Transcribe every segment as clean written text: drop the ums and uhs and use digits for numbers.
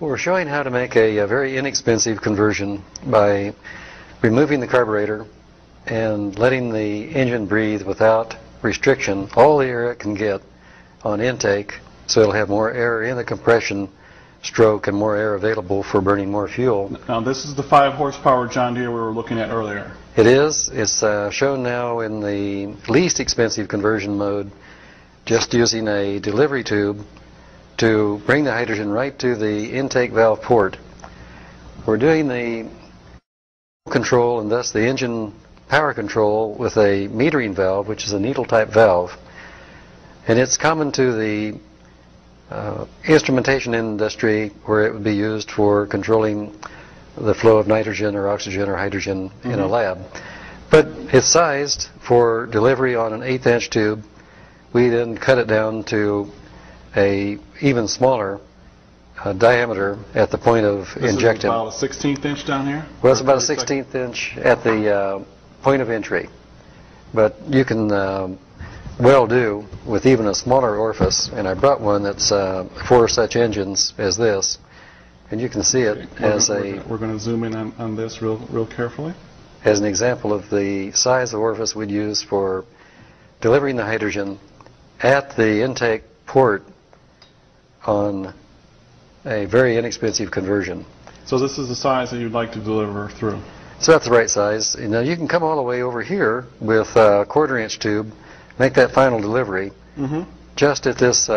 We're showing how to make a very inexpensive conversion by removing the carburetor and letting the engine breathe without restriction all the air it can get on intake, so it'll have more air in the compression stroke and more air available for burning more fuel. Now this is the 5 horsepower John Deere we were looking at earlier. It is. It's shown now in the least expensive conversion mode, just using a delivery tube to bring the hydrogen right to the intake valve port. We're doing the control and thus the engine power control with a metering valve, which is a needle type valve, and it's common to the instrumentation industry, where it would be used for controlling the flow of nitrogen or oxygen or hydrogen in a lab. But it's sized for delivery on an 1/8 inch tube. We then cut it down to a even smaller diameter at the point of injecting. This is about a 16th inch down here? Well, it's about a 16th inch at the point of entry. But you can well do with even a smaller orifice, and I brought one that's for such engines as this, and you can see it We're going to zoom in on this real carefully. As an example of the size of orifice we'd use for delivering the hydrogen at the intake port on a very inexpensive conversion. So this is the size that you'd like to deliver through? So that's the right size. Now you can come all the way over here with a 1/4 inch tube, make that final delivery just at this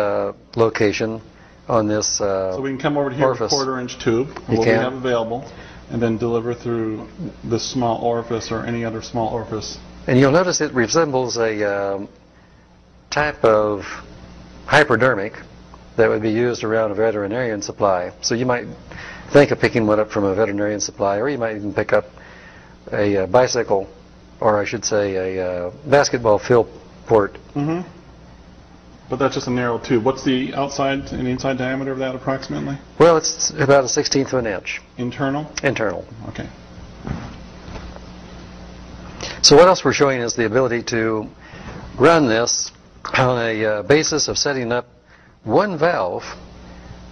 location on this so we can come over here orifice. with a 1/4 inch tube, what we have available, and then deliver through this small orifice or any other small orifice. And you'll notice it resembles a type of hypodermic that would be used around a veterinarian supply. So you might think of picking one up from a veterinarian supply, or you might even pick up a bicycle, or I should say a basketball fill port. But that's just a narrow tube. What's the outside and inside diameter of that approximately? Well, it's about a 1/16 of an inch. Internal? Internal. Okay. So what else we're showing is the ability to run this on a basis of setting up one valve,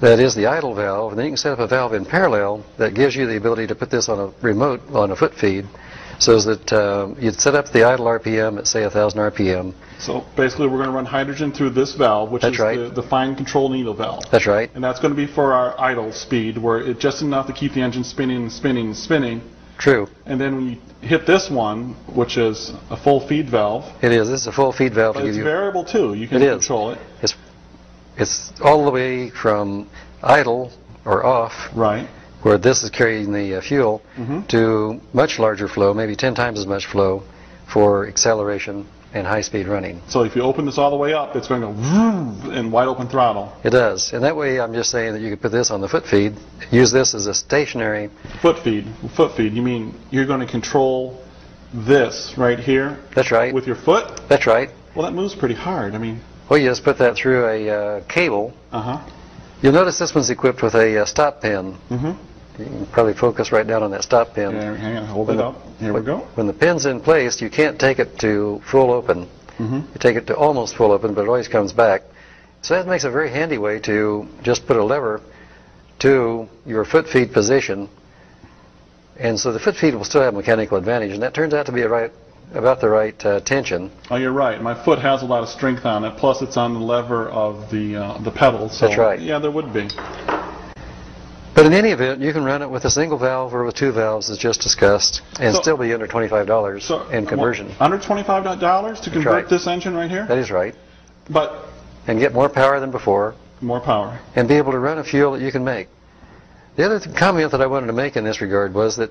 that is the idle valve, and then you can set up a valve in parallel that gives you the ability to put this on a remote, on a foot feed, so that you'd set up the idle RPM at, say, 1,000 RPM. So basically we're going to run hydrogen through this valve, which is the fine control needle valve. That's right. And that's going to be for our idle speed, where it's just enough to keep the engine spinning and spinning and spinning. True. And then when you hit this one, which is a full feed valve. It is. This is a full feed valve. But it's variable too. You can control it. It's all the way from idle or off, right, where this is carrying the fuel, to much larger flow, maybe 10 times as much flow for acceleration and high-speed running. So if you open this all the way up, it's going to go vroom in wide open throttle. It does. And that way, I'm just saying that you could put this on the foot feed, use this as a stationary... Foot feed. Foot feed. You mean you're going to control this right here? That's right. With your foot? That's right. Well, that moves pretty hard. I mean... Well, you just put that through a cable. You'll notice this one's equipped with a stop pin. You can probably focus right down on that stop pin. Yeah, hang on, hold it up. Here we go. When the pin's in place, you can't take it to full open. You take it to almost full open, but it always comes back. So that makes a very handy way to just put a lever to your foot feed position. And so the foot feed will still have mechanical advantage, and that turns out to be about the right tension. Oh, you're right. My foot has a lot of strength on it. Plus, it's on the lever of the pedal. So that's right. Yeah, there would be. But in any event, you can run it with a single valve or with 2 valves, as just discussed, and still be under $25 in conversion. Under $25 to convert this engine right here? That is right. But and get more power than before. More power. And be able to run a fuel that you can make. The other comment that I wanted to make in this regard was that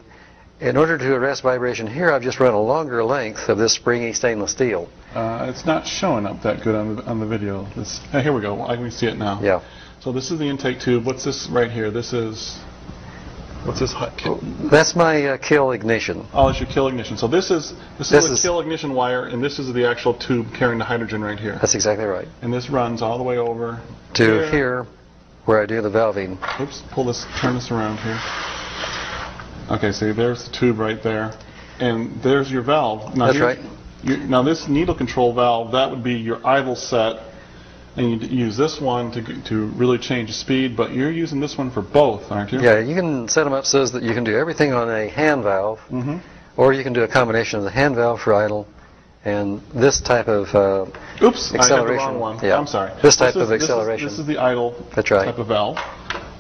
in order to arrest vibration here, I've just run a longer length of this springy stainless steel. It's not showing up that good on the video. Here we go. I can see it now. Yeah. So this is the intake tube. What's this right here? This is... What's this? That's my kill ignition. Oh, it's your kill ignition. So this is the kill ignition wire, and this is the actual tube carrying the hydrogen right here. That's exactly right. And this runs all the way over to here where I do the valving. Oops, turn this around here. Okay, so there's the tube right there, and there's your valve. Now that's right. Now this needle control valve, that would be your idle set And you use this one to really change the speed, but you're using this one for both, aren't you? Yeah, you can set them up so that you can do everything on a hand valve, or you can do a combination of the hand valve for idle and this type of Oops, acceleration. I had the wrong one. Yeah. I'm sorry. This type of acceleration. This is the idle That's right. type of valve,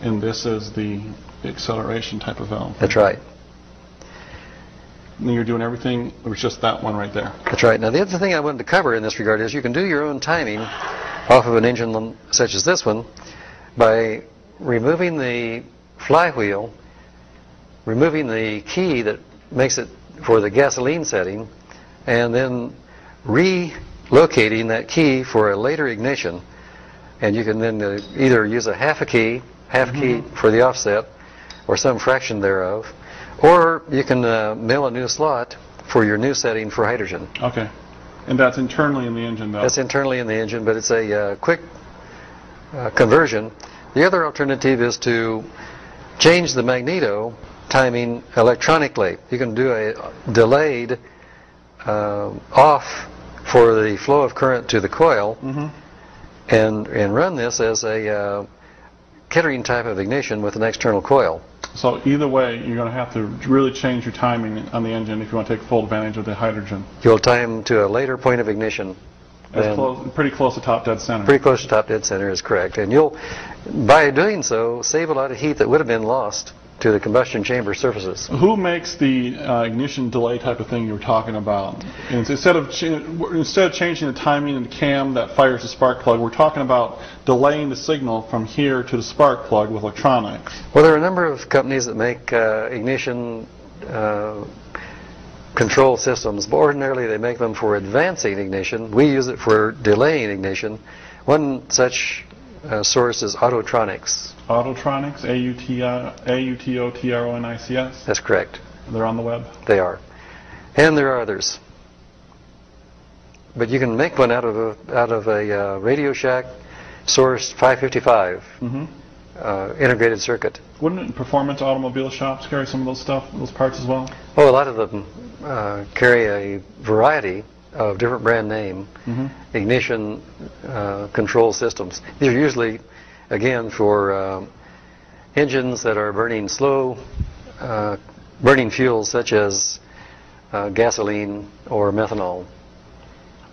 and this is the acceleration type of valve. That's right. And you're doing everything with just that one right there. That's right. Now, the other thing I wanted to cover in this regard is you can do your own timing off of an engine such as this one by removing the flywheel, removing the key that makes it for the gasoline setting, and then relocating that key for a later ignition. And you can then either use a half key for the offset, or some fraction thereof, or you can mill a new slot for your new setting for hydrogen. Okay. And that's internally in the engine, though? That's internally in the engine, but it's a quick conversion. The other alternative is to change the magneto timing electronically. You can do a delayed off for the flow of current to the coil, and run this as a Kettering type of ignition with an external coil. So either way, you're going to have to really change your timing on the engine if you want to take full advantage of the hydrogen. You'll time to a later point of ignition. Pretty close to top dead center. Pretty close to top dead center is correct. And you'll, by doing so, save a lot of heat that would have been lost to the combustion chamber surfaces. Who makes the ignition delay type of thing you were talking about? And instead of changing the timing in the cam that fires the spark plug, we're talking about delaying the signal from here to the spark plug with electronics. Well, there are a number of companies that make ignition control systems, but ordinarily they make them for advancing ignition. We use it for delaying ignition. One such source is Autotronics. Autotronics, A-U-T-O-T-R-O-N-I-C-S? That's correct. They're on the web? They are. And there are others. But you can make one out of a Radio Shack source 555 integrated circuit. Wouldn't performance automobile shops carry some of those parts as well? Oh, a lot of them carry a variety of different brand name ignition control systems. These are usually, again, for engines that are burning slow, burning fuels such as gasoline or methanol.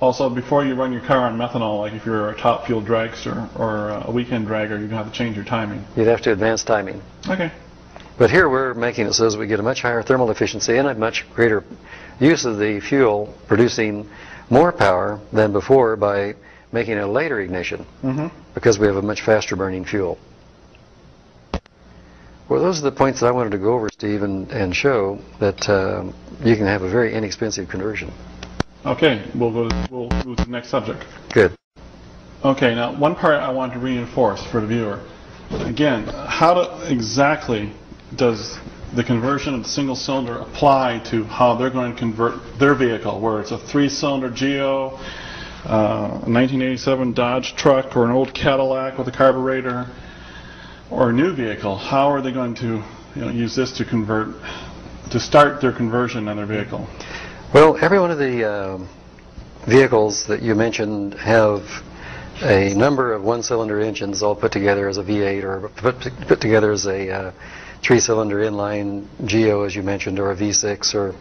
Also, before you run your car on methanol, like if you're a top fuel dragster or a weekend dragger, you'd have to change your timing. You'd have to advance timing. Okay. But here we're making it so as we get a much higher thermal efficiency and a much greater use of the fuel, producing more power than before by making a later ignition, because we have a much faster burning fuel. Well, those are the points that I wanted to go over, Steve, and show that you can have a very inexpensive conversion. Okay, we'll move to the next subject. Good. Okay, now one part I want to reinforce for the viewer. Again, how exactly does the conversion of the single cylinder apply to how they're going to convert their vehicle, where it's a 3-cylinder Geo, a 1987 Dodge truck, or an old Cadillac with a carburetor, or a new vehicle? How are they going to use this to start their conversion on their vehicle? Well, every one of the vehicles that you mentioned have a number of one-cylinder engines all put together as a V8 or put together as a 3-cylinder inline Geo, as you mentioned, or a V6 or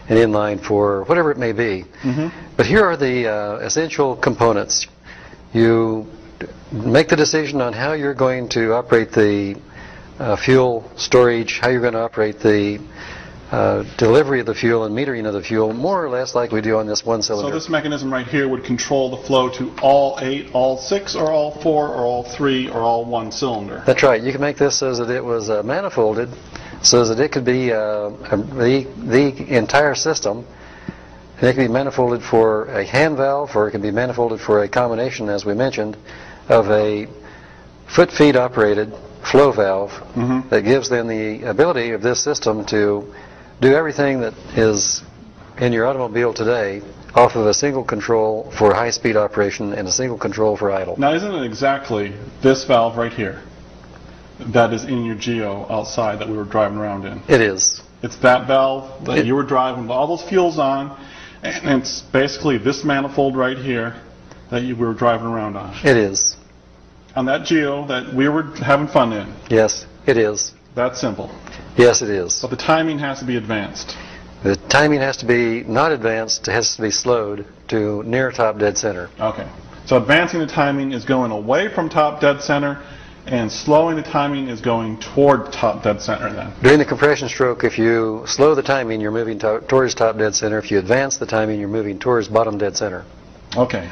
an inline 4, whatever it may be. But here are the essential components. You make the decision on how you're going to operate the fuel storage, how you're going to operate the delivery of the fuel and metering of the fuel, more or less like we do on this one-cylinder. So this mechanism right here would control the flow to all 8, all 6, or all 4, or all 3, or all 1 cylinder. That's right. You can make this so that it was manifolded, so that it could be the entire system. And it can be manifolded for a hand valve, or it can be manifolded for a combination, as we mentioned, of a foot-feed operated flow valve that gives them the ability of this system to do everything that is in your automobile today off of a single control for high-speed operation and a single control for idle. Now, isn't it exactly this valve right here that is in your Geo outside that we were driving around in? It is. It's that valve that you were driving with all those fuels on, and it's basically this manifold right here that you were driving around on. It is. On that geo that we were having fun in. Yes, it is. That's simple. Yes, it is. But the timing has to be advanced. The timing has to be not advanced, it has to be slowed to near top dead center. Okay. So advancing the timing is going away from top dead center, and slowing the timing is going toward top dead center then. During the compression stroke, if you slow the timing, you're moving towards top dead center. If you advance the timing, you're moving towards bottom dead center. Okay.